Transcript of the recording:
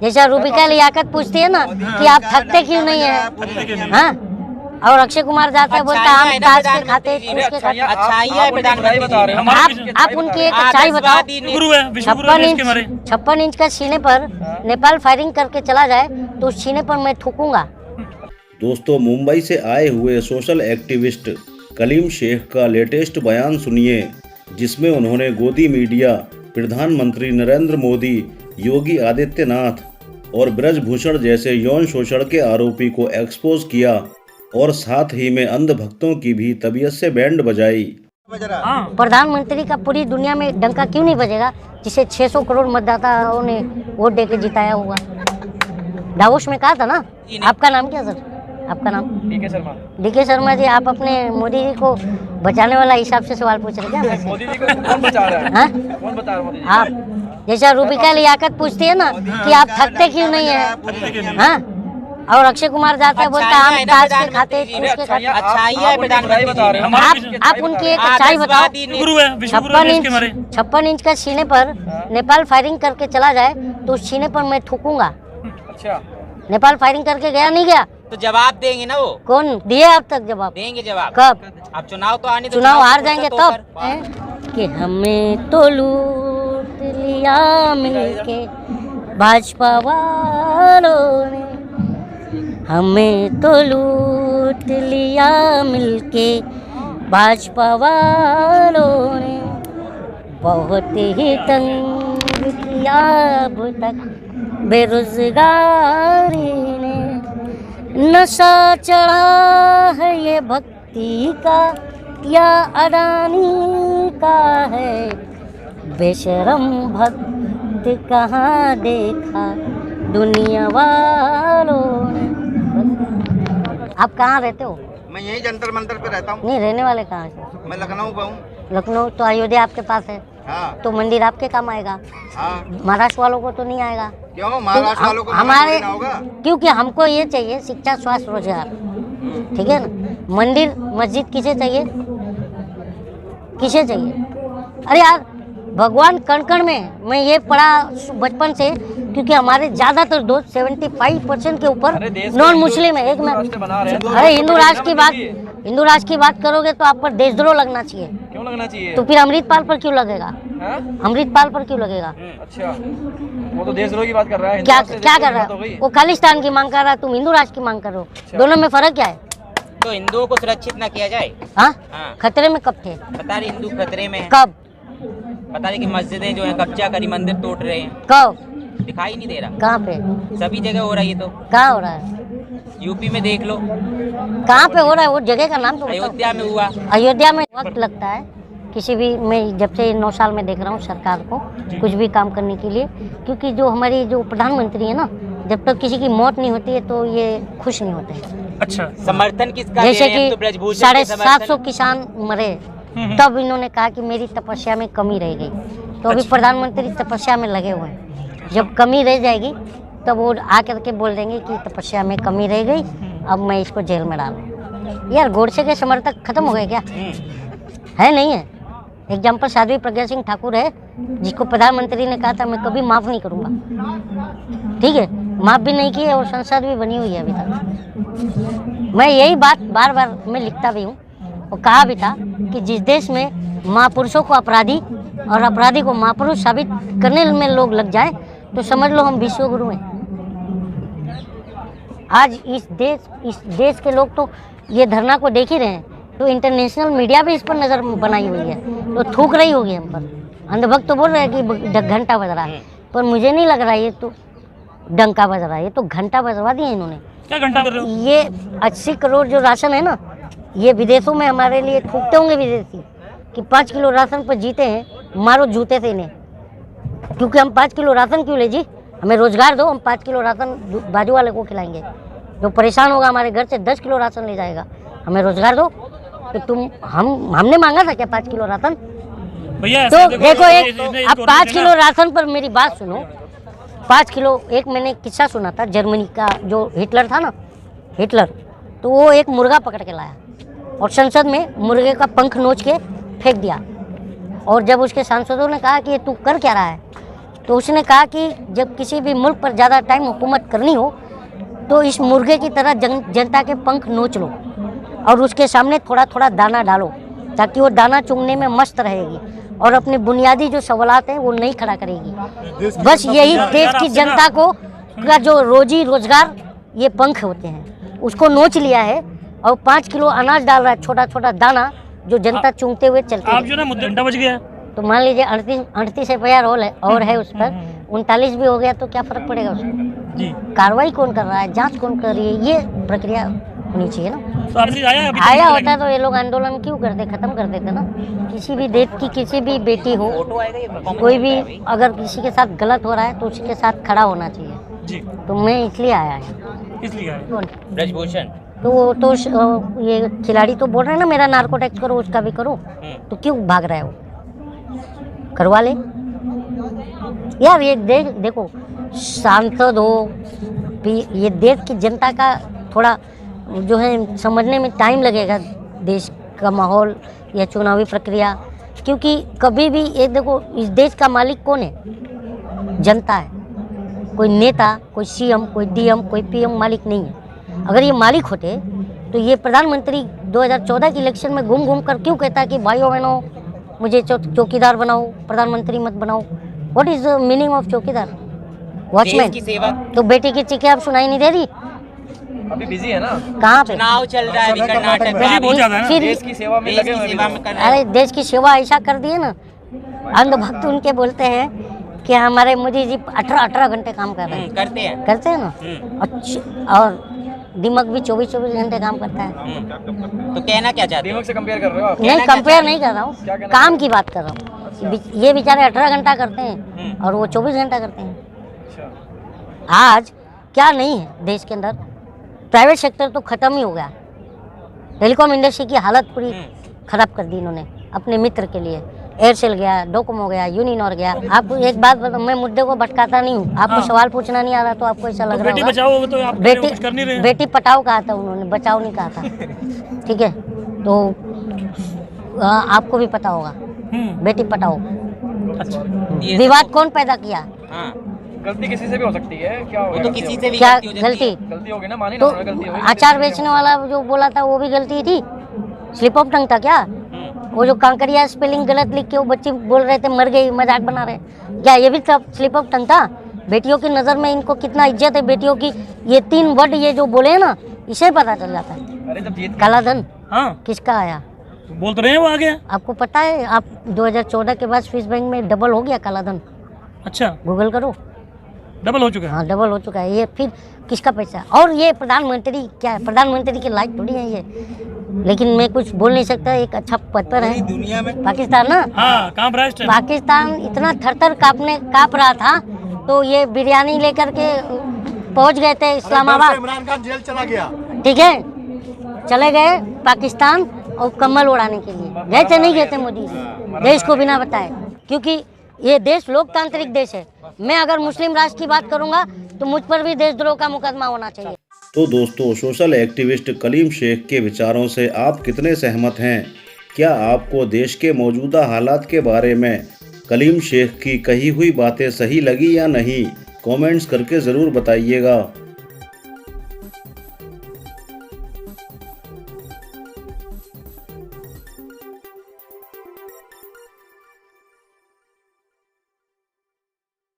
जैसा रूबिका लियाकत पूछती है ना कि आप थकते क्यों नहीं है, हाँ? और अक्षय कुमार जाता है बोलता है हम ताश के खाते आप उनकी एक अच्छाई बताओ। 56 इंच का सीने पर नेपाल फायरिंग करके चला जाए तो उस सीने पर मैं थूकूंगा। दोस्तों, मुंबई से आए हुए सोशल एक्टिविस्ट कलीम शेख का लेटेस्ट बयान सुनिए, जिसमें उन्होंने गोदी मीडिया, प्रधानमंत्री नरेंद्र मोदी, योगी आदित्यनाथ और ब्रजभूषण जैसे यौन शोषण के आरोपी को एक्सपोज किया और साथ ही में अंधभक्तों की भी तबीयत से बैंड बजाई। प्रधानमंत्री का पूरी दुनिया में डंका क्यों नहीं बजेगा, जिसे 600 करोड़ मतदाताओं ने वोट देके जिताया हुआ। दावोस में कहा था ना। आपका नाम क्या सर? आपका नाम? डीके शर्मा जी, आप अपने मोदी जी को बचाने वाला हिसाब से सवाल पूछ रहे क्या? मोदी जी को कौन बचा रहा है? कौन बता रहा है मोदी जी? आप जैसा रूबिका लियाकत पूछती है ना कि आप थकते क्यों नहीं है, हाँ? और अक्षय कुमार जाता है बोलता है हम ताश के खाते आप उनकी एक अच्छाई बताओ। 56 इंच का सीने पर नेपाल फायरिंग करके चला जाए तो उस सीने पर मैं थूकूंगा। अच्छा, नेपाल फायरिंग करके गया नहीं गया तो जवाब देंगे ना वो। कौन दिए अब तक जवाब? देंगे जवाब। कब? अब चुनाव तो आने, चुनाव हार जाएंगे तब कि हमें तो लूट लिया मिलके भाजपा वालों ने, हमें तो लूट लिया मिलके भाजपा वालों ने, बहुत ही तंग किया अब तक बेरोजगारी ने, नशा चढ़ा है ये भक्ति का या अडानी का है, बेशरम भक्त कहाँ देखा दुनिया वालों ने। आप कहाँ रहते हो? मैं यही जंतर मंतर पे रहता हूँ। नहीं, रहने वाले कहाँ से? मैं लखनऊ का हूँ। लखनऊ तो अयोध्या आपके पास है। हाँ। तो मंदिर आपके काम आएगा। हाँ। महाराष्ट्र वालों को तो नहीं आएगा। क्यों? महाराष्ट्र वालों को हमारे होगा? क्योंकि हमको ये चाहिए शिक्षा, स्वास्थ्य, रोजगार, ठीक है ना? मंदिर मस्जिद किसे चाहिए? किसे चाहिए? अरे यार, भगवान कण कण में, मैं ये पढ़ा बचपन से, क्योंकि हमारे ज्यादातर दोस्त 75% के ऊपर नॉन मुस्लिम है। एक मिनट, अरे हिंदू राष्ट्र की बात करोगे तो आप पर देशद्रोह लगना चाहिए। क्यों लगना चाहिए? तो फिर अमृतपाल पर क्यों लगेगा? अमृतपाल पर क्यों लगेगा? अच्छा, वो तो देशद्रोह की बात कर रहा है। क्या कर रहा है वो? खालिस्तान की मांग कर रहा है, तुम हिंदू राष्ट्र की मांग कर रहे हो। दोनों में फर्क क्या है? तो हिंदुओं को सुरक्षित ना किया जाए। हाँ, खतरे में कब थे? बता रहे हिंदू खतरे में है। कब? बता रहे कि मस्जिदें जो है कब्जा करी, मंदिर तोड़ रहे हैं। कब? दिखाई नहीं दे रहा। कहाँ पे? सभी जगह हो रहा है ये तो। कहाँ हो रहा है? यूपी में देख लो। कहाँ पे हो रहा है? वो जगह का नाम तो बताओ। अयोध्या में हुआ। अयोध्या में वक्त लगता है किसी भी, मैं जब से 9 साल में देख रहा हूँ सरकार को कुछ भी काम करने के लिए, क्योंकि जो हमारी जो प्रधानमंत्री है ना, जब तक किसी की मौत नहीं होती है तो ये खुश नहीं होते। अच्छा, समर्थन किसका? जैसे कि तो 750 किसान मरे, तब इन्होंने कहा कि मेरी तपस्या में कमी रह गई। तो अभी प्रधानमंत्री तपस्या में लगे हुए हैं। जब कमी रह जाएगी तब वो आकर के बोल देंगे कि तपस्या में कमी रह गई, अब मैं इसको जेल में डालूं। यार, गोडसे के समर्थक खत्म हो गए क्या? है नहीं है? एग्जाम्पल साध्वी प्रज्ञा सिंह ठाकुर है, जिसको प्रधानमंत्री ने कहा था मैं कभी माफ़ नहीं करूँगा, ठीक है? माफ़ भी नहीं किए और संसद भी बनी हुई है अभी तक। मैं यही बात बार बार मैं लिखता भी हूँ और कहा भी था कि जिस देश में महापुरुषों को अपराधी और अपराधी को महापुरुष साबित करने में लोग लग जाए तो समझ लो हम विश्वगुरु हैं। आज इस देश के लोग तो ये धरना को देख ही रहे हैं, तो इंटरनेशनल मीडिया भी इस पर नज़र बनाई हुई है, तो थूक रही होगी हम पर। अंधभक्त तो बोल रहे हैं कि घंटा बज रहा है, पर मुझे नहीं लग रहा ये तो डंका बज रहा है, ये तो घंटा बजवा दिया इन्होंने। क्या घंटा कर रहे हो? ये 80 करोड़ जो राशन है ना, ये विदेशों में हमारे लिए थूकते होंगे विदेशी कि 5 किलो राशन पर जीते हैं, मारो जूते से इन्हें। क्योंकि हम 5 किलो राशन क्यों ले जी? हमें रोजगार दो, हम 5 किलो राशन बाजू वाले को खिलाएंगे। जो परेशान होगा हमारे घर से 10 किलो राशन ले जाएगा, हमें रोजगार दो। तो हमने मांगा था क्या 5 किलो राशन? भैया तो देखो अब 5 किलो राशन पर मेरी बात सुनो। 5 किलो, एक मैंने किस्सा सुना था जर्मनी का, जो हिटलर था ना, हिटलर, तो वो एक मुर्गा पकड़ के लाया और संसद में मुर्गे का पंख नोच के फेंक दिया। और जब उसके सांसदों ने कहा कि तू कर क्या रहा है, तो उसने कहा कि जब किसी भी मुल्क पर ज़्यादा टाइम हुकूमत करनी हो तो इस मुर्गे की तरह जनता के पंख नोच लो और उसके सामने थोड़ा थोड़ा दाना डालो ताकि वो दाना चुगने में मस्त रहेगी और अपने बुनियादी जो सवालात हैं वो नहीं खड़ा करेगी। बस यही देश की जनता को का जो रोजी रोजगार ये पंख होते हैं उसको नोच लिया है और 5 किलो अनाज डाल रहा है, छोटा छोटा दाना जो जनता चुंगते हुए चलती आप है। जो ना मुद्दा घंटा बज गया तो मान लीजिए 38 एफआईआर और है उस पर 39 भी हो गया तो क्या फर्क पड़ेगा उसको? जी। कार्रवाई कौन कर रहा है, जांच कौन कर रही है, ये प्रक्रिया होनी चाहिए ना। तो आरसी आया अभी आया होता तो ये लोग आंदोलन क्यों करते, खत्म कर देते ना। किसी भी देश की किसी भी बेटी हो, कोई भी अगर किसी के साथ गलत हो रहा है तो उसी के साथ खड़ा होना चाहिए। जी, तो मैं इसलिए आया है। इसलिए आया। ब्रजभूषण तो वो तो ये खिलाड़ी तो बोल रहे हैं ना मेरा नार्को टैक्स करो उसका भी करो, तो क्यों भाग रहा है वो? करवा ले यार। ये देखो सांसद हो, ये देश की जनता का थोड़ा जो है समझने में टाइम लगेगा देश का माहौल या चुनावी प्रक्रिया, क्योंकि कभी भी ये देखो इस देश का मालिक कौन है? जनता है। कोई नेता, कोई सीएम, कोई डीएम, कोई पीएम मालिक नहीं है। अगर ये मालिक होते तो ये प्रधानमंत्री 2014 के इलेक्शन में घूम घूम कर क्यों कहता कि भाइयों बहनों मुझे चौकीदार बनाओ, प्रधानमंत्री मत बनाओ? What is the meaning of चौकीदार? वॉचमैन। की सेवा। तो बेटी की चीखें अब सुनाई नहीं दे रही? अभी बिजी है ना, कहाँ पे? चुनाव चल रहा है अभी कर्नाटक बिजी बहुत ज्यादा है ना। फिर देश की सेवा में देश लगे की हुए सेवा हैं में कर अरे देश की सेवा ऐसा कर दिए ना, अंधभक्त उनके बोलते हैं कि हमारे मोदी जी 18 घंटे काम कर रहे हैं। करते हैं ना। अच्छा, और दिमाग भी 24 घंटे काम करता है। तो कहना क्या चाहते दिमाग से कंपेयर कर रहे हो आप? नहीं, कंपेयर नहीं कर रहा हूँ, काम की बात कर रहा हूँ। ये बेचारे 18 घंटा करते हैं और वो 24 घंटा करते हैं। आज क्या नहीं है देश के अंदर? प्राइवेट सेक्टर तो खत्म ही हो गया। टेलीकॉम इंडस्ट्री की हालत पूरी खराब कर दी इन्होंने अपने मित्र के लिए। एयरसेल गया, डोकोमो गया, यूनिनॉर गया। आपको एक बात बताओ, मैं मुद्दे को भटकाता नहीं हूँ। आपको सवाल पूछना नहीं आ रहा तो आपको ऐसा लग रहा बेटी होगा बचाओ तो आप कुछ कर नहीं रहे हैं। बेटी पटाओ कहा था उन्होंने, बचाओ नहीं कहा था। ठीक है, तो आपको भी पता होगा, बेटी पटाओ। अच्छा, विवाद कौन पैदा किया? गलती किसी से भी हो सकती है, क्या वो तो किसी से भी क्या गलती हो जाती है। गलती? होगी ना, मानी तो ना, गलती होगी। अचार बेचने वाला जो बोला था वो भी गलती थी, स्लिप ऑफ टंग था क्या? वो जो कांकरिया स्पेलिंग गलत लिख के वो बच्चे बोल रहे थे मर गई, मजाक बना रहे, क्या ये भी सब स्लिप ऑफ टंग था? बेटियों की नज़र में इनको कितना इज्जत है, बेटियों की ये 3 वर्ड ये जो बोले ना, इसे पता चल जाता है। अरे जब जीत काला धन हाँ किसका आया? बोल तो रहे हैं वो आ गया। आपको पता है? आप 2014 के बाद स्विस बैंक में डबल हो गया काला धन। अच्छा, गूगल करो, डबल हो चुका है। हाँ डबल हो चुका है। ये फिर किसका पैसा? और ये प्रधानमंत्री क्या है? प्रधानमंत्री के लायक थोड़ी है ये, लेकिन मैं कुछ बोल नहीं सकता। एक अच्छा पद पर है दुनिया में पाकिस्तान ना। हाँ, काम राष्ट्र है। पाकिस्तान इतना थर-थर काँप रहा था तो ये बिरयानी लेकर के पहुंच गए थे इस्लामाबाद। इमरान खान जेल चला गया। ठीक है, चले गए पाकिस्तान और कम्बल उड़ाने के लिए गए थे। नहीं गए थे मोदी जी देश को बिना बताए, क्योंकि ये देश लोकतांत्रिक देश है। मैं अगर मुस्लिम राष्ट्र की बात करूंगा तो मुझ पर भी देशद्रोह का मुकदमा होना चाहिए। तो दोस्तों, सोशल एक्टिविस्ट कलीम शेख के विचारों से आप कितने सहमत हैं? क्या आपको देश के मौजूदा हालात के बारे में कलीम शेख की कही हुई बातें सही लगी या नहीं? कमेंट्स करके ज़रूर बताइएगा।